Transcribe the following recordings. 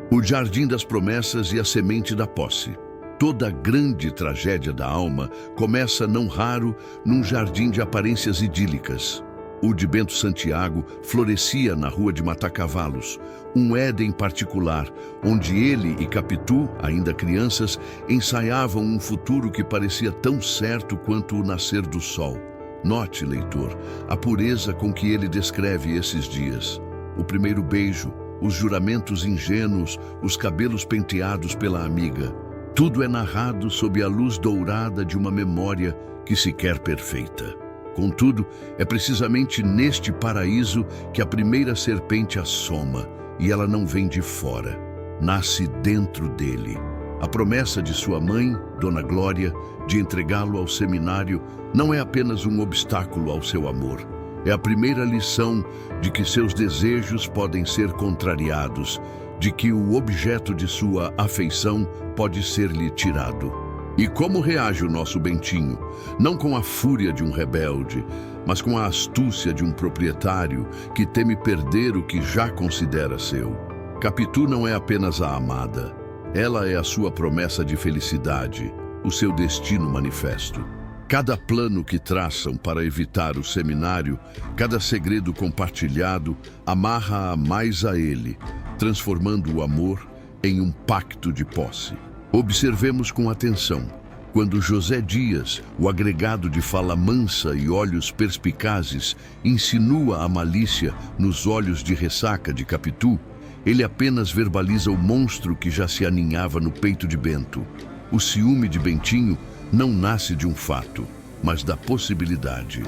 O jardim das promessas e a semente da posse. Toda grande tragédia da alma começa, não raro, num jardim de aparências idílicas. O de Bento Santiago florescia na rua de Matacavalos, um Éden particular, onde ele e Capitu, ainda crianças, ensaiavam um futuro que parecia tão certo quanto o nascer do sol. Note, leitor, a pureza com que ele descreve esses dias. O primeiro beijo, os juramentos ingênuos, os cabelos penteados pela amiga. Tudo é narrado sob a luz dourada de uma memória que se quer perfeita. Contudo, é precisamente neste paraíso que a primeira serpente assoma, e ela não vem de fora, nasce dentro dele. A promessa de sua mãe, Dona Glória, de entregá-lo ao seminário, não é apenas um obstáculo ao seu amor. É a primeira lição de que seus desejos podem ser contrariados, de que o objeto de sua afeição pode ser-lhe tirado. E como reage o nosso Bentinho? Não com a fúria de um rebelde, mas com a astúcia de um proprietário que teme perder o que já considera seu. Capitu não é apenas a amada. Ela é a sua promessa de felicidade, o seu destino manifesto. Cada plano que traçam para evitar o seminário, cada segredo compartilhado, amarra-a mais a ele, transformando o amor em um pacto de posse. Observemos com atenção. Quando José Dias, o agregado de fala mansa e olhos perspicazes, insinua a malícia nos olhos de ressaca de Capitu, ele apenas verbaliza o monstro que já se aninhava no peito de Bento. O ciúme de Bentinho não nasce de um fato, mas da possibilidade.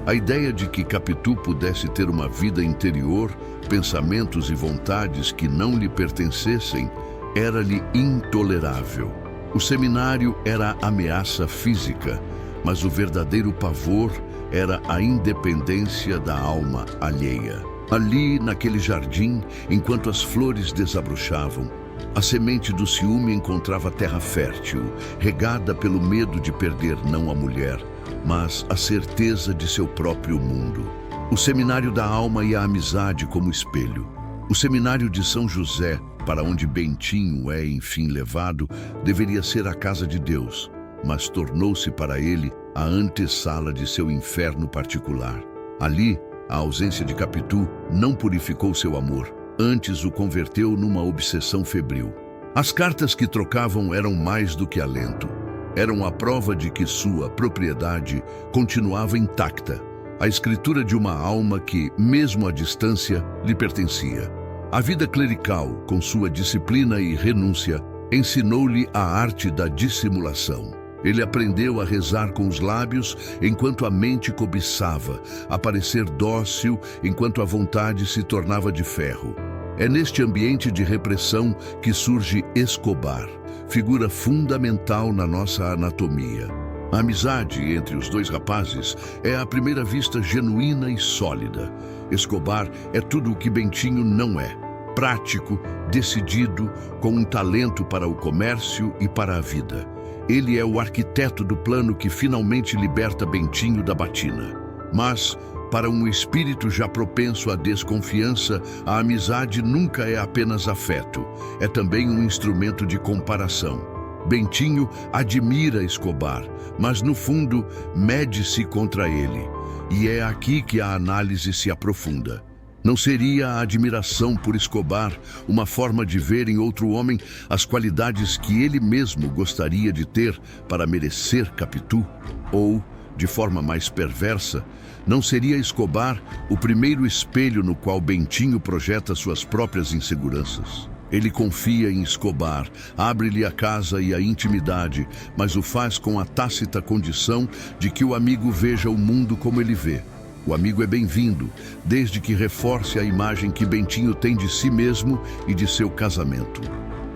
A ideia de que Capitu pudesse ter uma vida interior, pensamentos e vontades que não lhe pertencessem, era-lhe intolerável. O seminário era a ameaça física, mas o verdadeiro pavor era a independência da alma alheia. Ali, naquele jardim, enquanto as flores desabrochavam, a semente do ciúme encontrava terra fértil, regada pelo medo de perder não a mulher, mas a certeza de seu próprio mundo. O seminário da alma e a amizade como espelho. O seminário de São José, para onde Bentinho é enfim levado, deveria ser a casa de Deus, mas tornou-se para ele a antessala de seu inferno particular. Ali, a ausência de Capitu não purificou seu amor, antes o converteu numa obsessão febril. As cartas que trocavam eram mais do que alento. Eram a prova de que sua propriedade continuava intacta, a escritura de uma alma que, mesmo à distância, lhe pertencia. A vida clerical, com sua disciplina e renúncia, ensinou-lhe a arte da dissimulação. Ele aprendeu a rezar com os lábios enquanto a mente cobiçava, a parecer dócil enquanto a vontade se tornava de ferro. É neste ambiente de repressão que surge Escobar, figura fundamental na nossa anatomia. A amizade entre os dois rapazes é à primeira vista genuína e sólida. Escobar é tudo o que Bentinho não é. Prático, decidido, com um talento para o comércio e para a vida. Ele é o arquiteto do plano que finalmente liberta Bentinho da batina. Mas, para um espírito já propenso à desconfiança, a amizade nunca é apenas afeto, é também um instrumento de comparação. Bentinho admira Escobar, mas no fundo mede-se contra ele. E é aqui que a análise se aprofunda. Não seria a admiração por Escobar uma forma de ver em outro homem as qualidades que ele mesmo gostaria de ter para merecer Capitu? Ou, de forma mais perversa, não seria Escobar o primeiro espelho no qual Bentinho projeta suas próprias inseguranças? Ele confia em Escobar, abre-lhe a casa e a intimidade, mas o faz com a tácita condição de que o amigo veja o mundo como ele vê. O amigo é bem-vindo, desde que reforce a imagem que Bentinho tem de si mesmo e de seu casamento.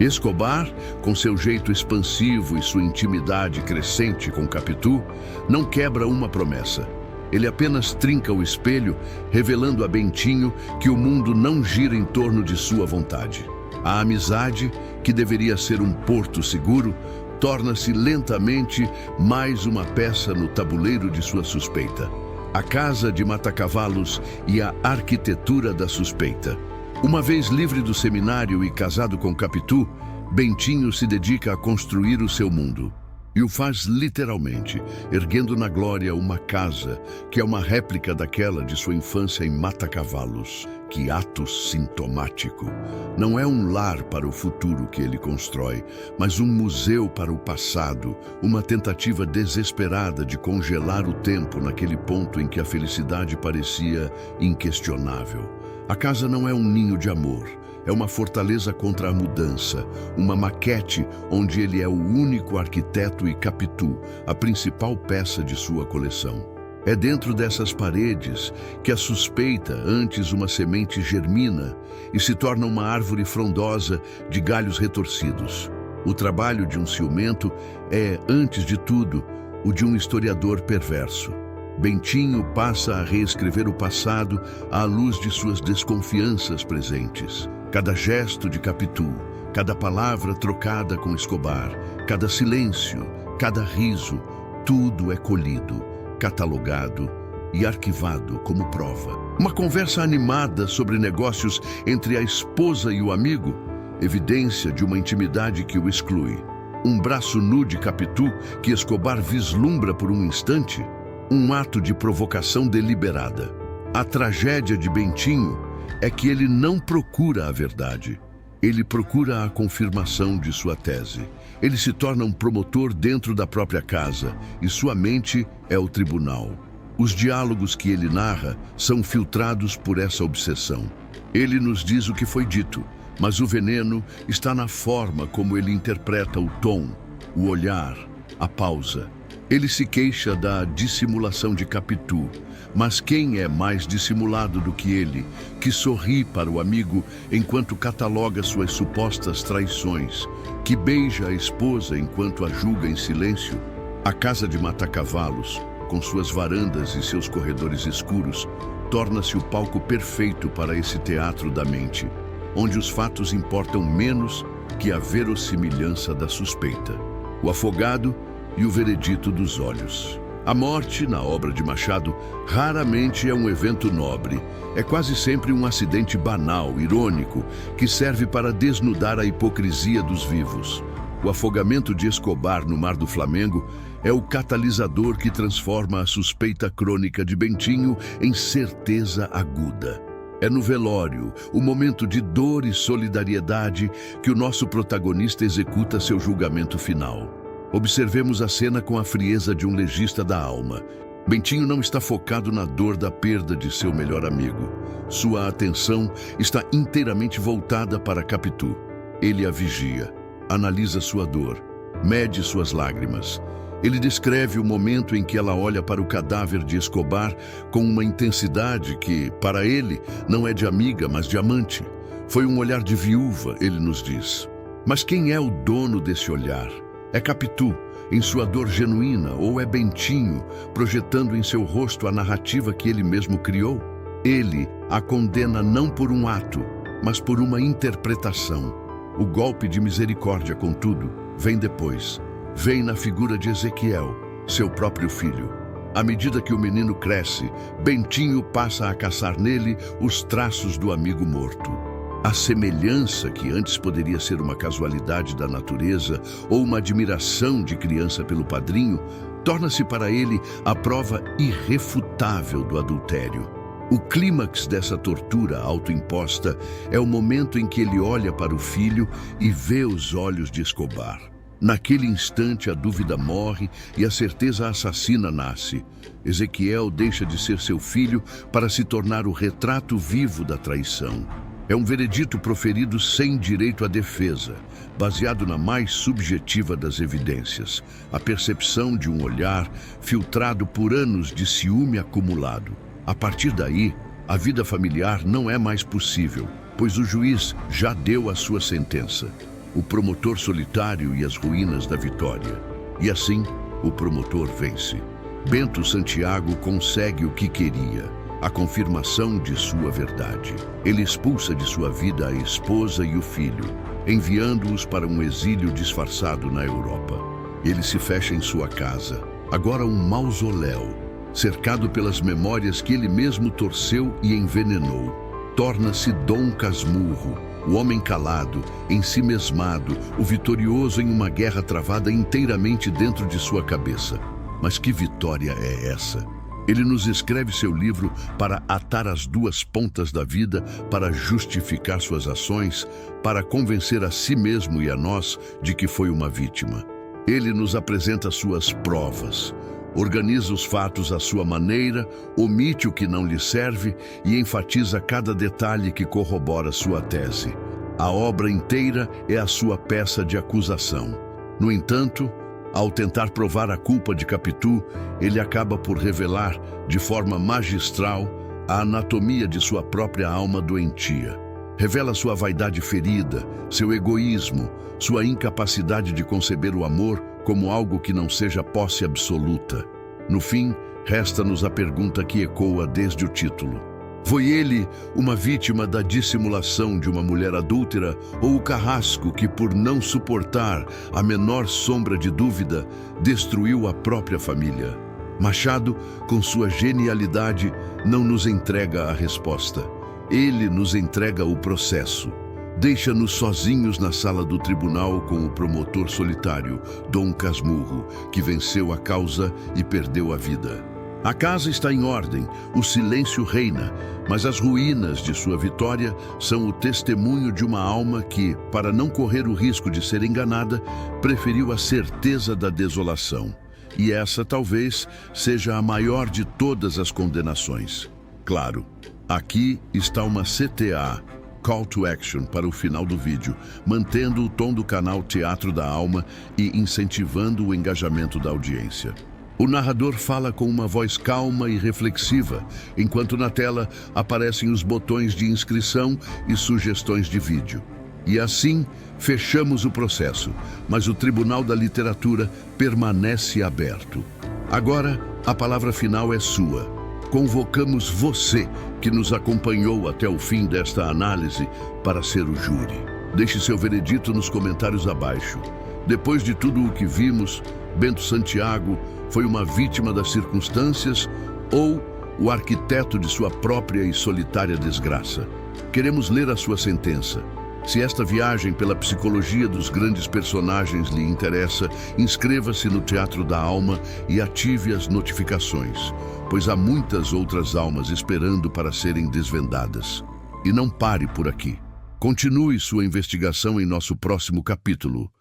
Escobar, com seu jeito expansivo e sua intimidade crescente com Capitu, não quebra uma promessa. Ele apenas trinca o espelho, revelando a Bentinho que o mundo não gira em torno de sua vontade. A amizade, que deveria ser um porto seguro, torna-se lentamente mais uma peça no tabuleiro de sua suspeita. A casa de Matacavalos e a arquitetura da suspeita. Uma vez livre do seminário e casado com Capitu, Bentinho se dedica a construir o seu mundo. E o faz literalmente, erguendo na glória uma casa, que é uma réplica daquela de sua infância em Matacavalos. Que ato sintomático! Não é um lar para o futuro que ele constrói, mas um museu para o passado, uma tentativa desesperada de congelar o tempo naquele ponto em que a felicidade parecia inquestionável. A casa não é um ninho de amor. É uma fortaleza contra a mudança, uma maquete onde ele é o único arquiteto e Capitu, a principal peça de sua coleção. É dentro dessas paredes que a suspeita, antes uma semente, germina e se torna uma árvore frondosa de galhos retorcidos. O trabalho de um ciumento é, antes de tudo, o de um historiador perverso. Bentinho passa a reescrever o passado à luz de suas desconfianças presentes. Cada gesto de Capitu, cada palavra trocada com Escobar, cada silêncio, cada riso, tudo é colhido, catalogado e arquivado como prova. Uma conversa animada sobre negócios entre a esposa e o amigo, evidência de uma intimidade que o exclui. Um braço nu de Capitu que Escobar vislumbra por um instante, um ato de provocação deliberada. A tragédia de Bentinho é que ele não procura a verdade. Ele procura a confirmação de sua tese. Ele se torna um promotor dentro da própria casa e sua mente é o tribunal. Os diálogos que ele narra são filtrados por essa obsessão. Ele nos diz o que foi dito, mas o veneno está na forma como ele interpreta o tom, o olhar, a pausa. Ele se queixa da dissimulação de Capitu, mas quem é mais dissimulado do que ele, que sorri para o amigo enquanto cataloga suas supostas traições, que beija a esposa enquanto a julga em silêncio? A casa de Matacavalos, com suas varandas e seus corredores escuros, torna-se o palco perfeito para esse teatro da mente, onde os fatos importam menos que a verossimilhança da suspeita. O afogado e o veredito dos olhos. A morte, na obra de Machado, raramente é um evento nobre. É quase sempre um acidente banal, irônico, que serve para desnudar a hipocrisia dos vivos. O afogamento de Escobar no Mar do Flamengo é o catalisador que transforma a suspeita crônica de Bentinho em certeza aguda. É no velório, o momento de dor e solidariedade, que o nosso protagonista executa seu julgamento final. Observemos a cena com a frieza de um legista da alma. Bentinho não está focado na dor da perda de seu melhor amigo. Sua atenção está inteiramente voltada para Capitu. Ele a vigia, analisa sua dor, mede suas lágrimas. Ele descreve o momento em que ela olha para o cadáver de Escobar com uma intensidade que, para ele, não é de amiga, mas de amante. Foi um olhar de viúva, ele nos diz. Mas quem é o dono desse olhar? É Capitu, em sua dor genuína, ou é Bentinho, projetando em seu rosto a narrativa que ele mesmo criou? Ele a condena não por um ato, mas por uma interpretação. O golpe de misericórdia, contudo, vem depois. Vem na figura de Ezequiel, seu próprio filho. À medida que o menino cresce, Bentinho passa a caçar nele os traços do amigo morto. A semelhança, que antes poderia ser uma casualidade da natureza ou uma admiração de criança pelo padrinho, torna-se para ele a prova irrefutável do adultério. O clímax dessa tortura autoimposta é o momento em que ele olha para o filho e vê os olhos de Escobar. Naquele instante a dúvida morre e a certeza assassina nasce. Ezequiel deixa de ser seu filho para se tornar o retrato vivo da traição. É um veredito proferido sem direito à defesa, baseado na mais subjetiva das evidências, a percepção de um olhar filtrado por anos de ciúme acumulado. A partir daí, a vida familiar não é mais possível, pois o juiz já deu a sua sentença. O promotor solitário e as ruínas da vitória. E assim, o promotor vence. Bento Santiago consegue o que queria, a confirmação de sua verdade. Ele expulsa de sua vida a esposa e o filho, enviando-os para um exílio disfarçado na Europa. Ele se fecha em sua casa, agora um mausoléu, cercado pelas memórias que ele mesmo torceu e envenenou. torna-se Dom Casmurro, o homem calado, ensimesmado, o vitorioso em uma guerra travada inteiramente dentro de sua cabeça. Mas que vitória é essa? Ele nos escreve seu livro para atar as duas pontas da vida, para justificar suas ações, para convencer a si mesmo e a nós de que foi uma vítima. Ele nos apresenta suas provas, organiza os fatos à sua maneira, omite o que não lhe serve e enfatiza cada detalhe que corrobora sua tese. A obra inteira é a sua peça de acusação. No entanto, ao tentar provar a culpa de Capitu, ele acaba por revelar, de forma magistral, a anatomia de sua própria alma doentia. Revela sua vaidade ferida, seu egoísmo, sua incapacidade de conceber o amor como algo que não seja posse absoluta. No fim, resta-nos a pergunta que ecoa desde o título. Foi ele uma vítima da dissimulação de uma mulher adúltera ou o carrasco que, por não suportar a menor sombra de dúvida, destruiu a própria família? Machado, com sua genialidade, não nos entrega a resposta. Ele nos entrega o processo. Deixa-nos sozinhos na sala do tribunal com o promotor solitário, Dom Casmurro, que venceu a causa e perdeu a vida. A casa está em ordem, o silêncio reina, mas as ruínas de sua vitória são o testemunho de uma alma que, para não correr o risco de ser enganada, preferiu a certeza da desolação. E essa talvez seja a maior de todas as condenações. Claro, aqui está uma CTA, Call to Action, para o final do vídeo, mantendo o tom do canal Teatro da Alma e incentivando o engajamento da audiência. O narrador fala com uma voz calma e reflexiva, enquanto na tela aparecem os botões de inscrição e sugestões de vídeo. E assim, fechamos o processo, mas o Tribunal da Literatura permanece aberto. Agora, a palavra final é sua. Convocamos você, que nos acompanhou até o fim desta análise, para ser o júri. Deixe seu veredito nos comentários abaixo. Depois de tudo o que vimos, Bento Santiago foi uma vítima das circunstâncias ou o arquiteto de sua própria e solitária desgraça? Queremos ler a sua sentença. Se esta viagem pela psicologia dos grandes personagens lhe interessa, inscreva-se no Teatro da Alma e ative as notificações, pois há muitas outras almas esperando para serem desvendadas. E não pare por aqui. Continue sua investigação em nosso próximo capítulo.